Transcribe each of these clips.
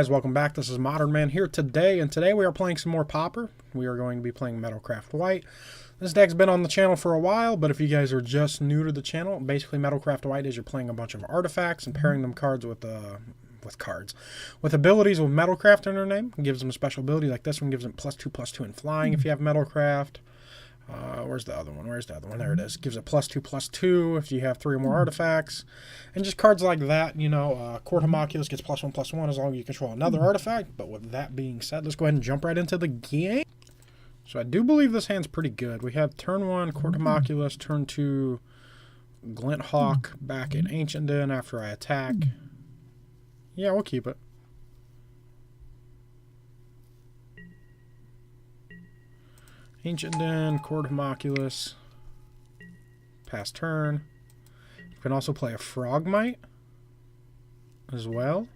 guys, welcome back. This is Modern Man here today, and today we are playing some more Pauper. We are going to be playing Metalcraft White. This deck's been on the channel for a while, but if you guys are just new to the channel, basically Metalcraft White is you're playing a bunch of artifacts and pairing them cards with abilities with Metalcraft in their name. It gives them a special ability like this one, gives them +2/+2 in flying if you have Metalcraft. Where's the other one? Where's the other one? There it is. Gives a +2/+2 if you have 3 or more artifacts. And just cards like that, you know, Court Homunculus gets +1/+1 as long as you control another artifact. But with that being said, let's go ahead and jump right into the game. So I do believe this hand's pretty good. We have turn 1, Court Homunculus, turn 2, Glint Hawk back in Ancient Den after I attack. Yeah, we'll keep it. Ancient Den, Court Homunculus, pass turn. You can also play a Frogmite as well,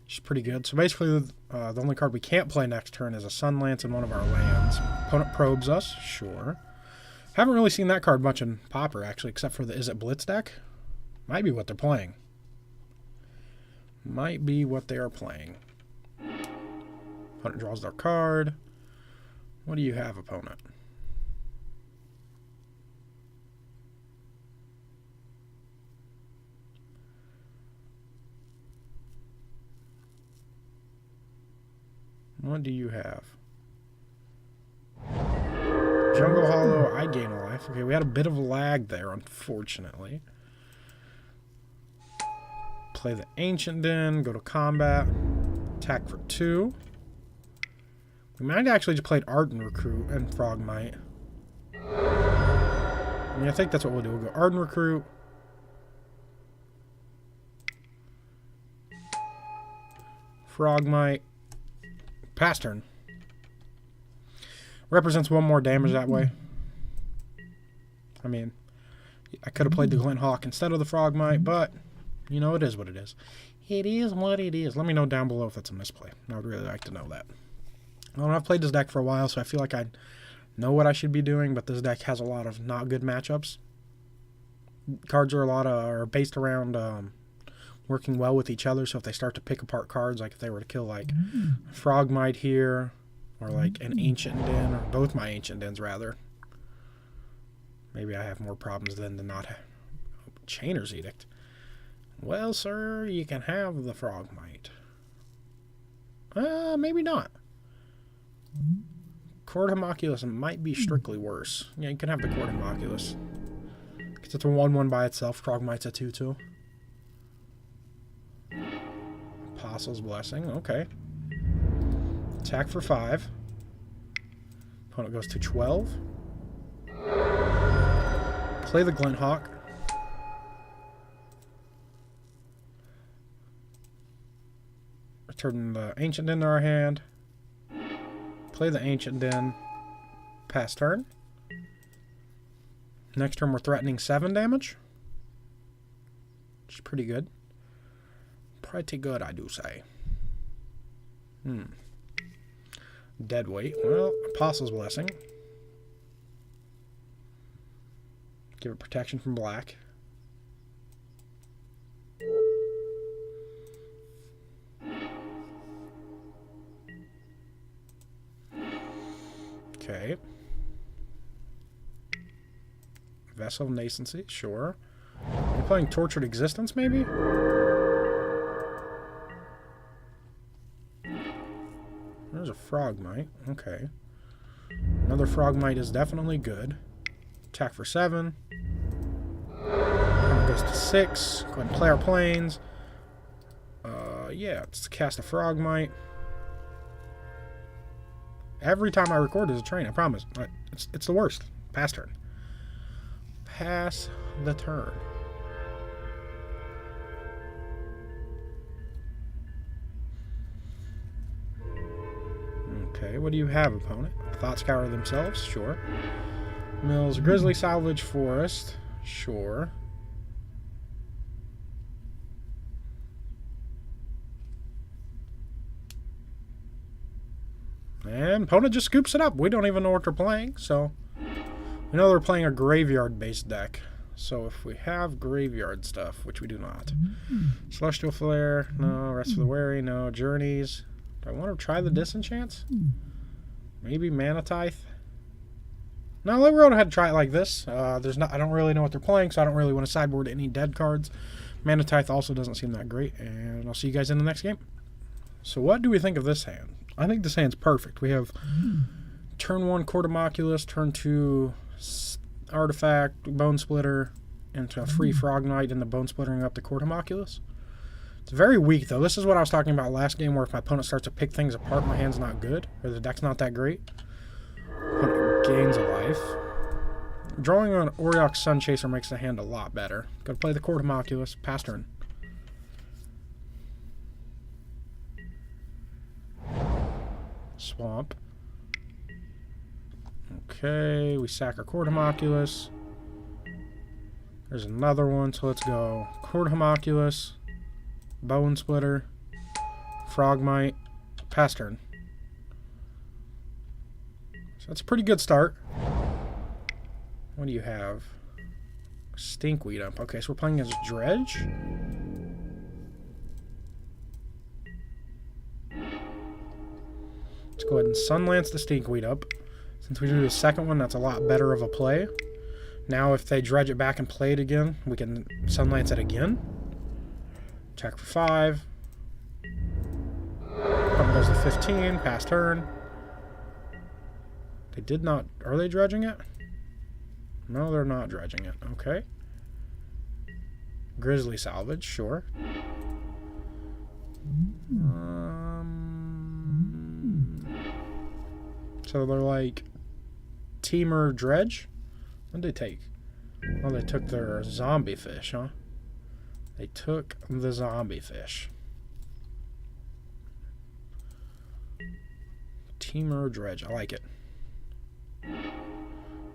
which is pretty good. So basically, the only card we can't play next turn is a Sunlance in one of our lands. Opponent probes us, sure. Haven't really seen that card much in Pauper, actually, except for the Is It Blitz deck? Might be what they're playing. Might be what they are playing. Opponent draws their card. What do you have, opponent? What do you have? Jungle Hollow, I gain a life. Okay, we had a bit of lag there, unfortunately. Play the Ancient Den, go to combat, attack for 2. We might actually just played Ardent Recruit and Frogmite. I mean, I think that's what we'll do. We'll go Ardent Recruit. Frogmite. Pass turn. Represents 1 more damage that way. I mean, I could have played the Glint Hawk instead of the Frogmite, but, you know, it is what it is. It is what it is. Let me know down below if that's a misplay. I would really like to know that. Well, I've played this deck for a while, so I feel like I know what I should be doing, but this deck has a lot of not good matchups. Cards are based around working well with each other, so if they start to pick apart cards, like if they were to kill like Frogmite here, or like an Ancient Den, or both my Ancient Dens rather, maybe I have more problems than to not have Chainer's Edict. Well, sir, you can have the Frogmite. Maybe not. Court Homunculus might be strictly worse. Yeah, you can have the Court Homunculus. Because it's a 1/1 by itself. Frogmite's a 2/2. Apostle's Blessing. Okay. Attack for 5. Opponent goes to 12. Play the Glint Hawk. Return the Ancient into our hand. Play the Ancient Den. Pass turn. Next turn we're threatening 7 damage. Which is pretty good. Pretty good, I do say. Dead weight. Well, Apostle's Blessing. Give it protection from black. Okay. Vessel of Nascency, sure. You're playing Tortured Existence, maybe? There's a Frogmite. Okay. Another Frogmite is definitely good. Attack for 7. Goes to 6. Go ahead and play our planes. Yeah, let's cast a Frogmite. Every time I record is a train, I promise. It's the worst. Pass turn. Pass the turn. Okay, what do you have, opponent? Thought Scour themselves? Sure. Mills, Grizzly Salvage Forest? Sure. And opponent just scoops it up. We don't even know what they're playing, so we know they're playing a graveyard-based deck. So if we have graveyard stuff, which we do not. Celestial Flare, no. Rest of the Wary, no. Journeys. Do I want to try the Disenchants? Maybe Mana Tithe? No, we'll go ahead and try it like this. I don't really know what they're playing, so I don't really want to sideboard any dead cards. Mana Tithe also doesn't seem that great, and I'll see you guys in the next game. So what do we think of this hand? I think this hand's perfect. We have turn 1 Court of Oculus, turn 2 Artifact, Bone Splitter, into a free Frog Knight, and the Bone Splittering up the Court of Oculus. It's very weak, though. This is what I was talking about last game, where if my opponent starts to pick things apart, my hand's not good, or the deck's not that great. Opponent gains a life. Drawing on Auriok Sunchaser makes the hand a lot better. Gotta play the Court of Oculus. Pass turn. Swamp. Okay, we sack our Court of Oculus. There's another one, so let's go. Court of Oculus, Bone Splitter, Frogmite, pass turn. So that's a pretty good start. What do you have? Stinkweed up. Okay, so we're playing as Dredge. Let's go ahead and Sunlance the Stinkweed up. Since we do the second one, that's a lot better of a play. Now if they dredge it back and play it again, we can Sunlance it again. Check for 5. Up goes to 15, pass turn. They did not... Are they dredging it? No, they're not dredging it. Okay. Grizzly Salvage, sure. So they're like... Teamer Dredge? What did they take? Oh, they took their zombie fish, huh? They took the zombie fish. Teamer Dredge. I like it.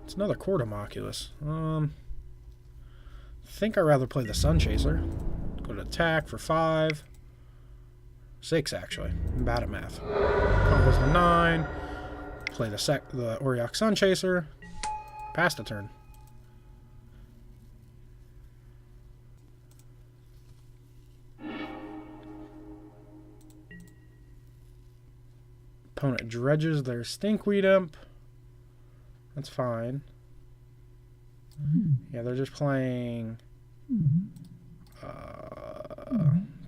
It's another Court of Oculus. I think I'd rather play the Sunchaser. Go to attack for 5. 6, actually. I'm bad at math. Goes to 9. Play the Auriok Sunchaser. Pass the turn. Opponent dredges their Stinkweed Imp. That's fine. Yeah, they're just playing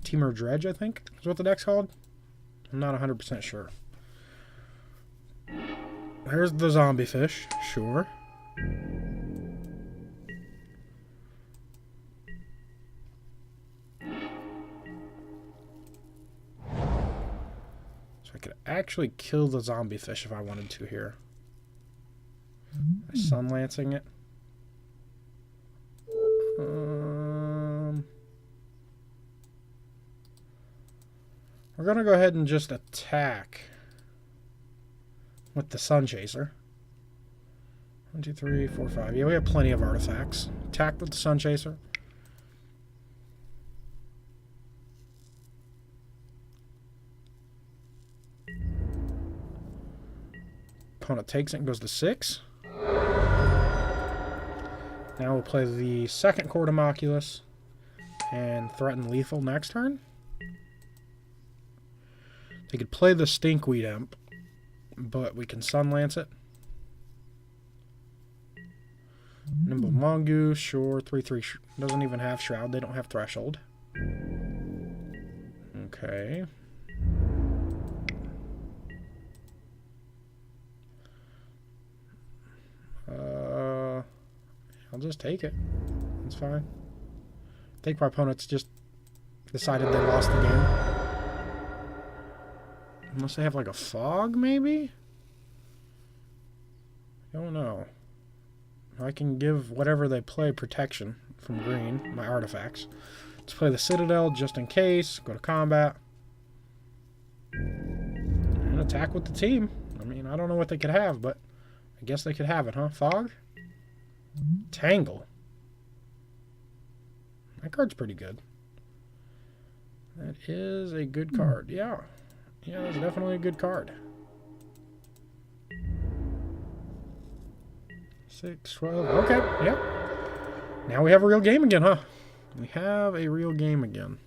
Teamer Dredge, I think is what the deck's called. I'm not 100% sure. There's the zombie fish, sure. So I could actually kill the zombie fish if I wanted to here. By Sunlancing it. We're going to go ahead and just attack with the Sunchaser. 1, 2, 3, 4, 5. Yeah, we have plenty of artifacts. Attack with the Sunchaser. Opponent takes it and goes to 6. Now we'll play the second Court of Oculus and threaten lethal next turn. They could play the Stinkweed Imp, but we can Sunlance it. Nimble Mongoose, sure. 3/3 doesn't even have Shroud. They don't have Threshold. Okay. I'll just take it. It's fine. I think my opponents just decided they lost the game. Unless they have like a fog, maybe? I don't know. I can give whatever they play protection from green, my artifacts. Let's play the Citadel just in case. Go to combat. And attack with the team. I mean, I don't know what they could have, but I guess they could have it, huh? Fog? Tangle. That card's pretty good. That is a good card. Yeah. Yeah, that's definitely a good card. 6, 12. Okay, yep. Now we have a real game again, huh? We have a real game again.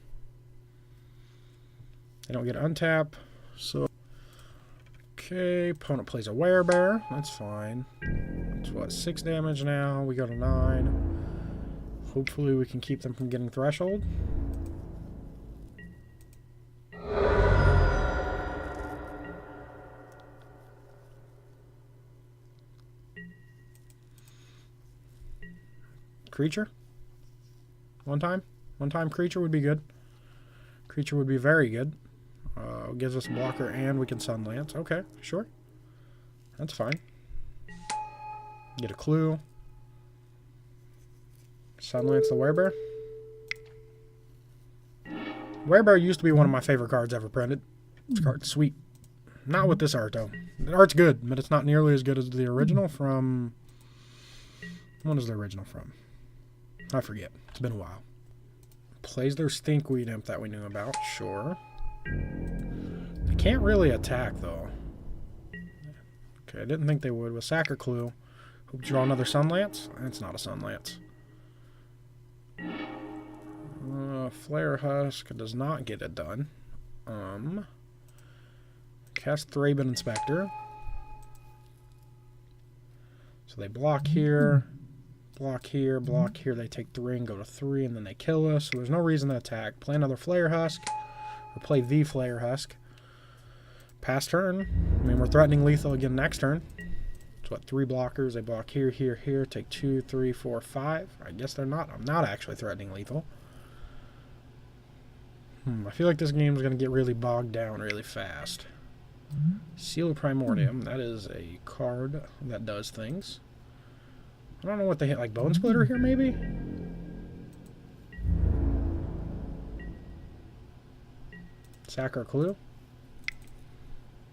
They don't get untap, so... Okay, opponent plays a werebear. That's fine. It's what, 6 damage now? We go to 9. Hopefully we can keep them from getting threshold. Creature? One time creature would be good. Creature would be very good. Gives us a blocker and we can Sunlance. Okay, sure. That's fine. Get a clue. Sunlance the werebear. Werebear used to be one of my favorite cards ever printed. This card's sweet. Not with this art, though. The art's good, but it's not nearly as good as the original from... When is the original from? I forget. It's been a while. Plays their Stinkweed Imp that we knew about. Sure. They can't really attack, though. Okay, I didn't think they would. With Sacker Clue. Hope to draw another Sunlance. It's not a Sunlance. Flare Husk does not get it done. Cast Thraben Inspector. So they block here, block here, block here. They take 3 and go to 3, and then they kill us. So there's no reason to attack. Play another Flare Husk, or play the Flare Husk. Pass turn. I mean, we're threatening lethal again next turn. So what, 3 blockers. They block here, here, here. Take 2, 3, 4, 5. I guess they're not. I'm not actually threatening lethal. I feel like this game is going to get really bogged down really fast. Seal of Primordium. That is a card that does things. I don't know what they hit. Like Bone Splitter here, maybe? Sack or Clue?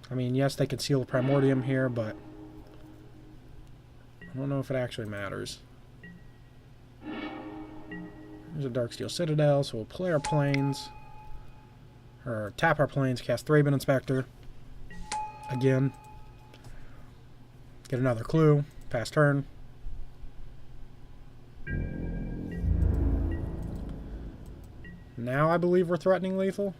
I mean, yes, they could seal the Primordium here, but I don't know if it actually matters. There's a Darksteel Citadel, so we'll play our planes. Or tap our planes, cast Thraben Inspector. Again. Get another clue. Pass turn. Now I believe we're threatening lethal.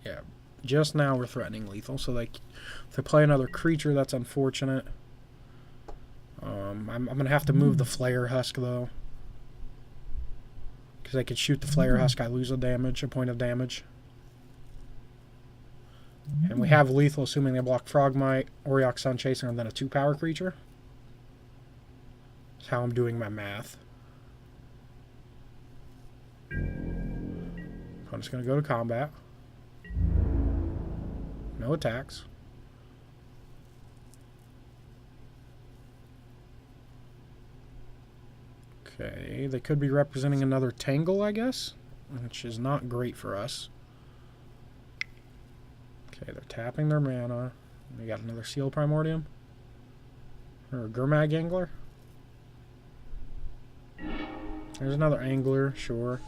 Yeah, just now we're threatening lethal. So like, if they play another creature, that's unfortunate. I'm going to have to move the Flare Husk, though. Because I could shoot the Flare Husk, I lose a point of damage. And we have lethal, assuming they block Frogmite, Auriok Sunchaser, and then a 2-power creature. That's how I'm doing my math. I'm just going to go to combat. No attacks. Okay, they could be representing another Tangle, I guess, which is not great for us. Okay, they're tapping their mana. We got another Seal Primordium. Or a Gurmag Angler. There's another Angler, sure.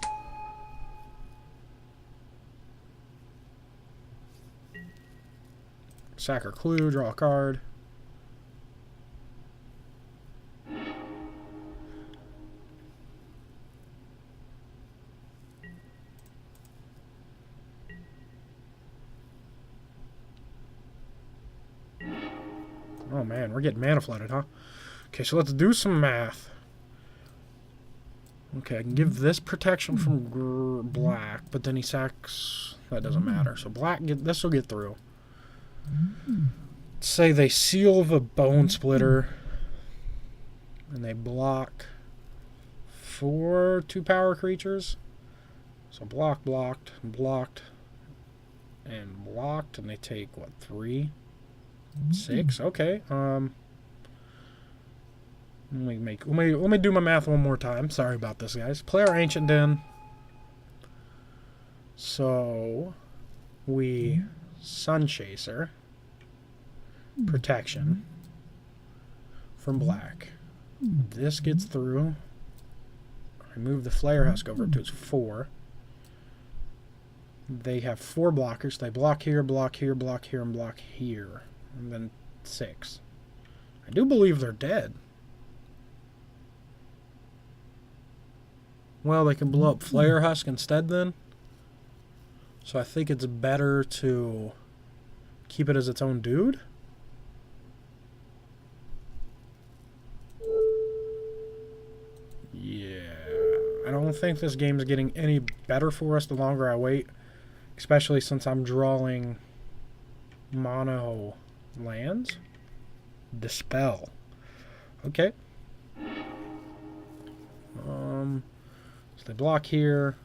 Sack or Clue, draw a card. Oh man, we're getting mana flooded, huh? Okay, so let's do some math. Okay, I can give this protection from black, but then he sacks... That doesn't matter. So black, this will get through. Say they seal the Bone Splitter, and they block 4 2-power creatures. So block, blocked, blocked, and blocked, and they take, what, 3? 6? Okay. Let me do my math one more time. Sorry about this, guys. Play our Ancient Den. So we Sunchaser protection from black. This gets through. I move the Flare Husk over to its 4. They have 4 blockers. They block here, block here, block here, and block here. And then 6. I do believe they're dead. Well, they can blow up Flare Husk instead then. So I think it's better to keep it as its own dude. Yeah. I don't think this game is getting any better for us the longer I wait. Especially since I'm drawing mono lands. Dispel. Okay. So they block here.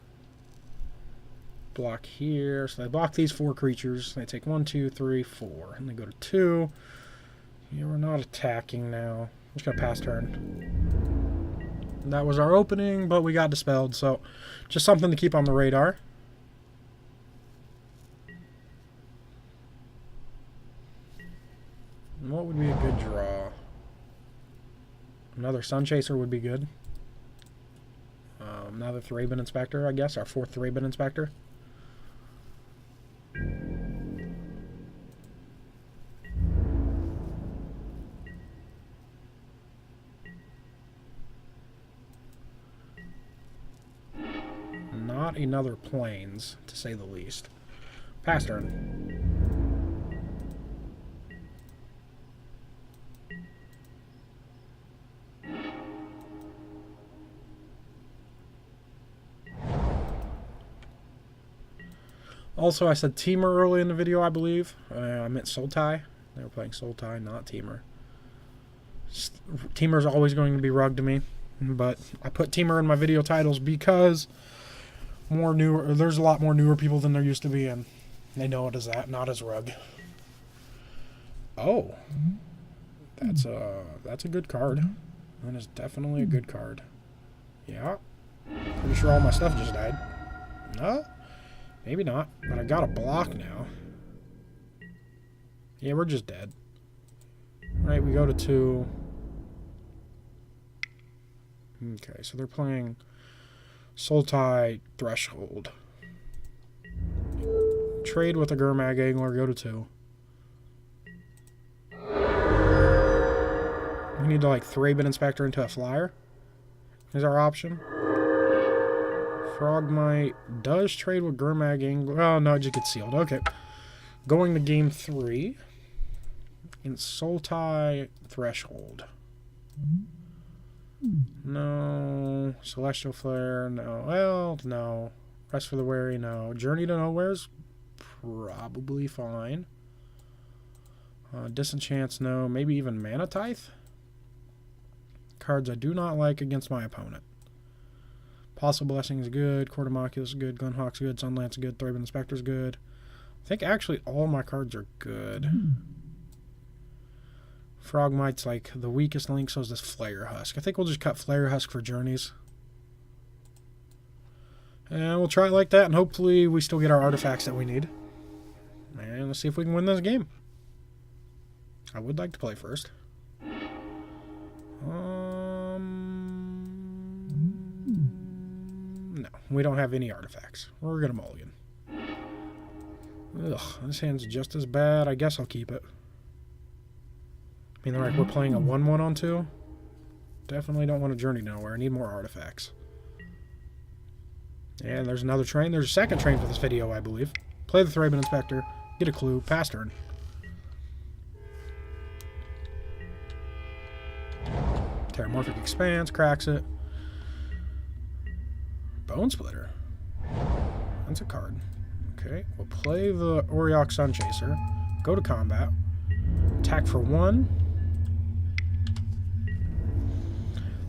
Block here. So they block these 4 creatures. They take 1, 2, 3, 4. And they go to 2. Yeah, we're not attacking now. I'm just going to pass turn. That was our opening, but we got dispelled. So just something to keep on the radar. And what would be a good draw? Another Sun Chaser would be good. Another Thraben Inspector, I guess. Our 4th Thraben Inspector. Not another Plains, to say the least. Pass turn. Also, I said Teamer early in the video, I believe. I meant Sultai. They were playing Sultai, not Teamer. Teamer's always going to be Rug to me. But I put Teamer in my video titles because there's a lot more newer people than there used to be, and they know it as that, not as Rug. Oh. That's a good card. That is definitely a good card. Yeah. Pretty sure all my stuff just died. No? Maybe not, but I got a block now. Yeah, we're just dead. Right, we go to 2. Okay, so they're playing Sultai Threshold. Trade with a Gurmag Angler, go to 2. We need to like Thraben Inspector into a flyer. Is our option. Frogmite does trade with Gurmag Angler. Oh, no, it just gets sealed. Okay. Going to game 3. In Sultai Threshold. No. Celestial Flare, no. Well, no. Rest for the Wary, no. Journey to Nowhere's probably fine. Disenchants, no. Maybe even Mana Tithe? Cards I do not like against my opponent. Possible Blessing is good. Court of Moculus is good. Gunhawk's good. Sunlance is good. Thraben Inspector's good. I think actually all my cards are good. Frogmite's like the weakest link, so is this Flare Husk. I think we'll just cut Flare Husk for Journeys. And we'll try it like that, and hopefully we still get our artifacts that we need. And let's see if we can win this game. I would like to play first. No, we don't have any artifacts. We're gonna mulligan. Ugh, this hand's just as bad. I guess I'll keep it. I mean, like, we're playing a 1-1 on 2. Definitely don't want to journey nowhere. I need more artifacts. And there's another train. There's a second train for this video, I believe. Play the Thraben Inspector. Get a clue. Pass turn. Terramorphic Expanse. Cracks it. Bone Splitter. That's a card. Okay. We'll play the Auriok Sunchaser. Go to combat. Attack for 1.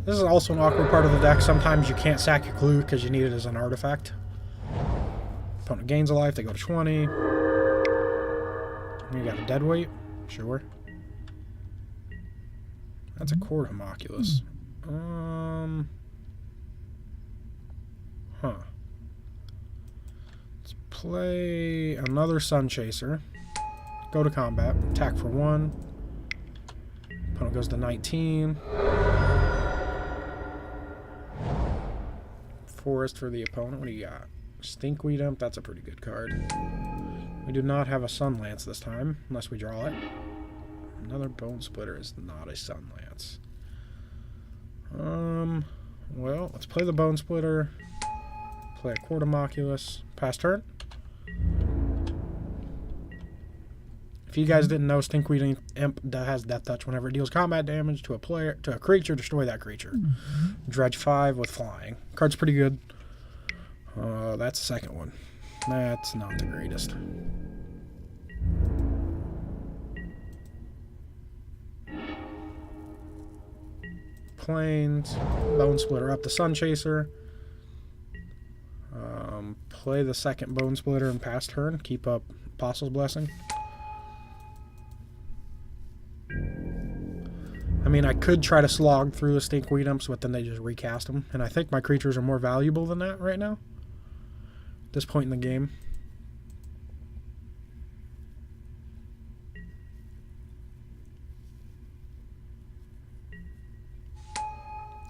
This is also an awkward part of the deck. Sometimes you can't sack your clue because you need it as an artifact. Opponent gains a life. They go to 20. You got a deadweight. Sure. That's a Court of Moculus. Let's play another Sunchaser. Go to combat. Attack for 1. Opponent goes to 19. Forest for the opponent. What do you got? Stinkweed Imp. That's a pretty good card. We do not have a Sunlance this time, unless we draw it. Another Bone Splitter is not a Sunlance. Well, Let's play the Bone Splitter. Play a Court Homunculus. Pass turn. If you guys didn't know, Stinkweed Imp has Death Touch. Whenever it deals combat damage to a creature, destroy that creature. Dredge 5 with flying. Card's pretty good. That's the second one. That's not the greatest. Plains. Bone Splitter up the Sun Chaser. Play the second Bone Splitter and pass turn. Keep up Apostle's Blessing. I mean, I could try to slog through the Stinkweed Imps, but then they just recast them. And I think my creatures are more valuable than that right now. At this point in the game.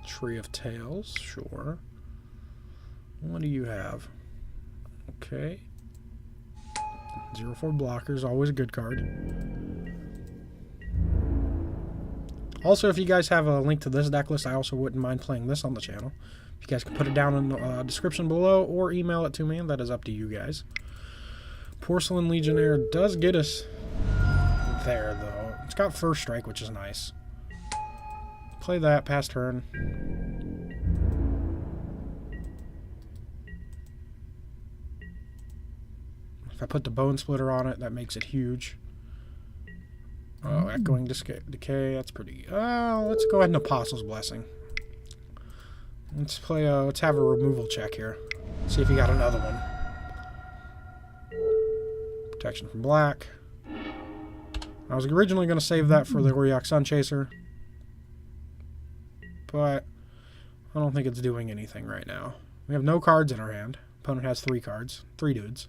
Tree of Tails, sure. What do you have? Okay. 0/4 blockers, always a good card. Also, if you guys have a link to this deck list, I also wouldn't mind playing this on the channel. You guys can put it down in the description below or email it to me. That is up to you guys. Porcelain Legionnaire does get us there, though. It's got first strike, which is nice. Play that, pass turn. If I put the Bone Splitter on it, that makes it huge. Oh, Echoing Decay, that's pretty... let's go ahead and Apostle's Blessing. Let's play let's have a removal check here. See if you got another one. Protection from black. I was originally going to save that for the Auriok Sun Chaser, but I don't think it's doing anything right now. We have no cards in our hand. Opponent has 3 cards. 3 dudes.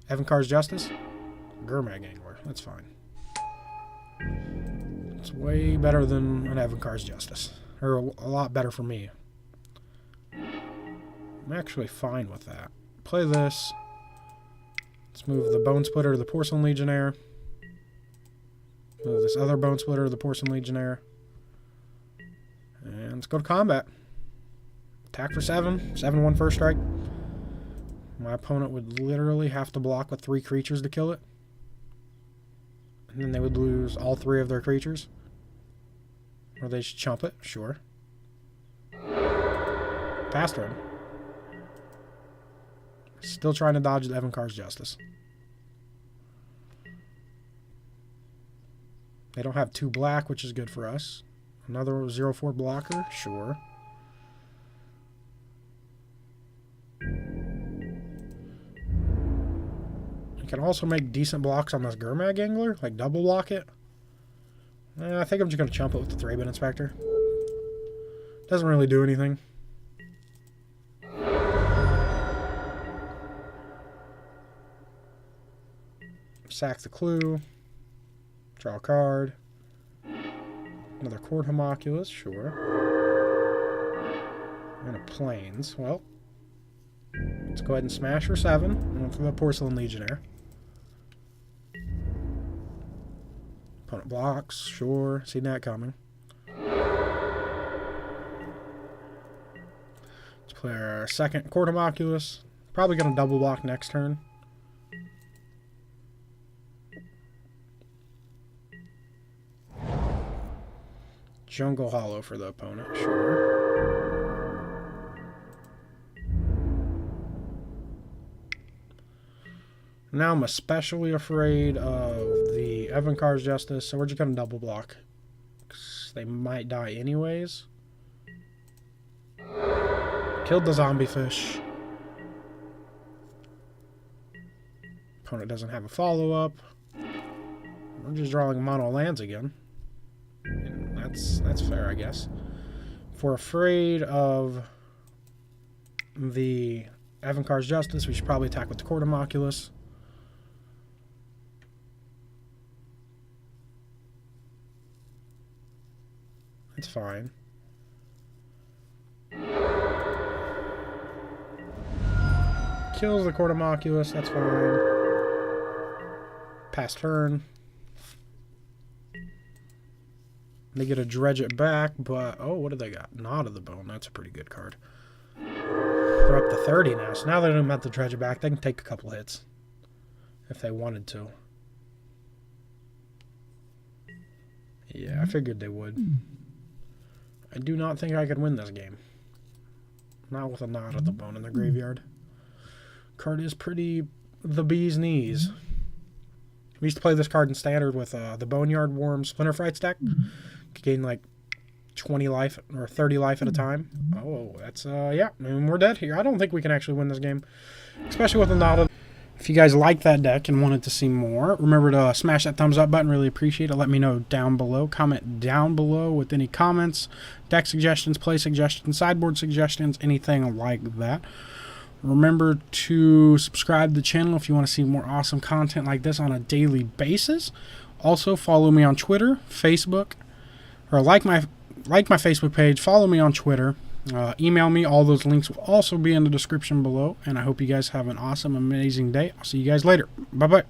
Evankar's Justice. Gurmag Angler. That's fine. It's way better than an Evankar's Justice. Or a lot better for me. I'm actually fine with that. Play this. Let's move the Bone Splitter to the Porcelain Legionnaire. Move this other Bone Splitter to the Porcelain Legionnaire. And let's go to combat. Attack for 7. 7/1 first strike. My opponent would literally have to block with 3 creatures to kill it. And then they would lose all 3 of their creatures. Or they should chump it, sure. Pass turn. Still trying to dodge the Evankar's Justice. They don't have 2 black, which is good for us. Another 0/4 blocker, sure. You can also make decent blocks on this Gurmag Angler, like double block it. I think I'm just going to chump it with the Thraben Inspector. Doesn't really do anything. Sack the Clue. Draw a card. Another Court Homunculus, sure. And a Plains. Well, let's go ahead and smash for 7. And for the Porcelain Legionnaire. Opponent blocks, sure. Seen that coming. Let's play our second Court Homunculus. Probably going to double block next turn. Jungle Hollow for the opponent, sure. Now I'm especially afraid of the Evankar's Justice, so we're just going to double block. 'Cause they might die anyways. Killed the zombie fish. Opponent doesn't have a follow-up. We're just drawing mono lands again. And that's fair, I guess. If we're afraid of the Evankar's Justice, we should probably attack with the Court Homunculus. It's fine. Kills the Court Homunculus, that's fine. Pass turn. They get to dredge it back, but... Oh, what do they got? Knot of the Bone. That's a pretty good card. They're up to 30 now, so now they don't have to dredge it back. They can take a couple hits if they wanted to. Yeah, I figured they would. I do not think I could win this game. Not with a Knot of the Bone in the graveyard. Card is pretty the bee's knees. We used to play this card in Standard with the Boneyard Worm Splinter Fright stack. Could gain like 20 life or 30 life at a time. Oh, that's, yeah, I mean, we're dead here. I don't think we can actually win this game, especially with the Knot of... If you guys like that deck and wanted to see more, remember to smash that thumbs up button. Really appreciate it. Let me know down below. Comment down below with any comments, deck suggestions, play suggestions, sideboard suggestions, anything like that. Remember to subscribe to the channel if you want to see more awesome content like this on a daily basis. Also, follow me on Twitter, Facebook, or like my Facebook page. Follow me on Twitter. Email me. All those links will also be in the description below. And I hope you guys have an awesome, amazing day. I'll see you guys later. Bye-bye.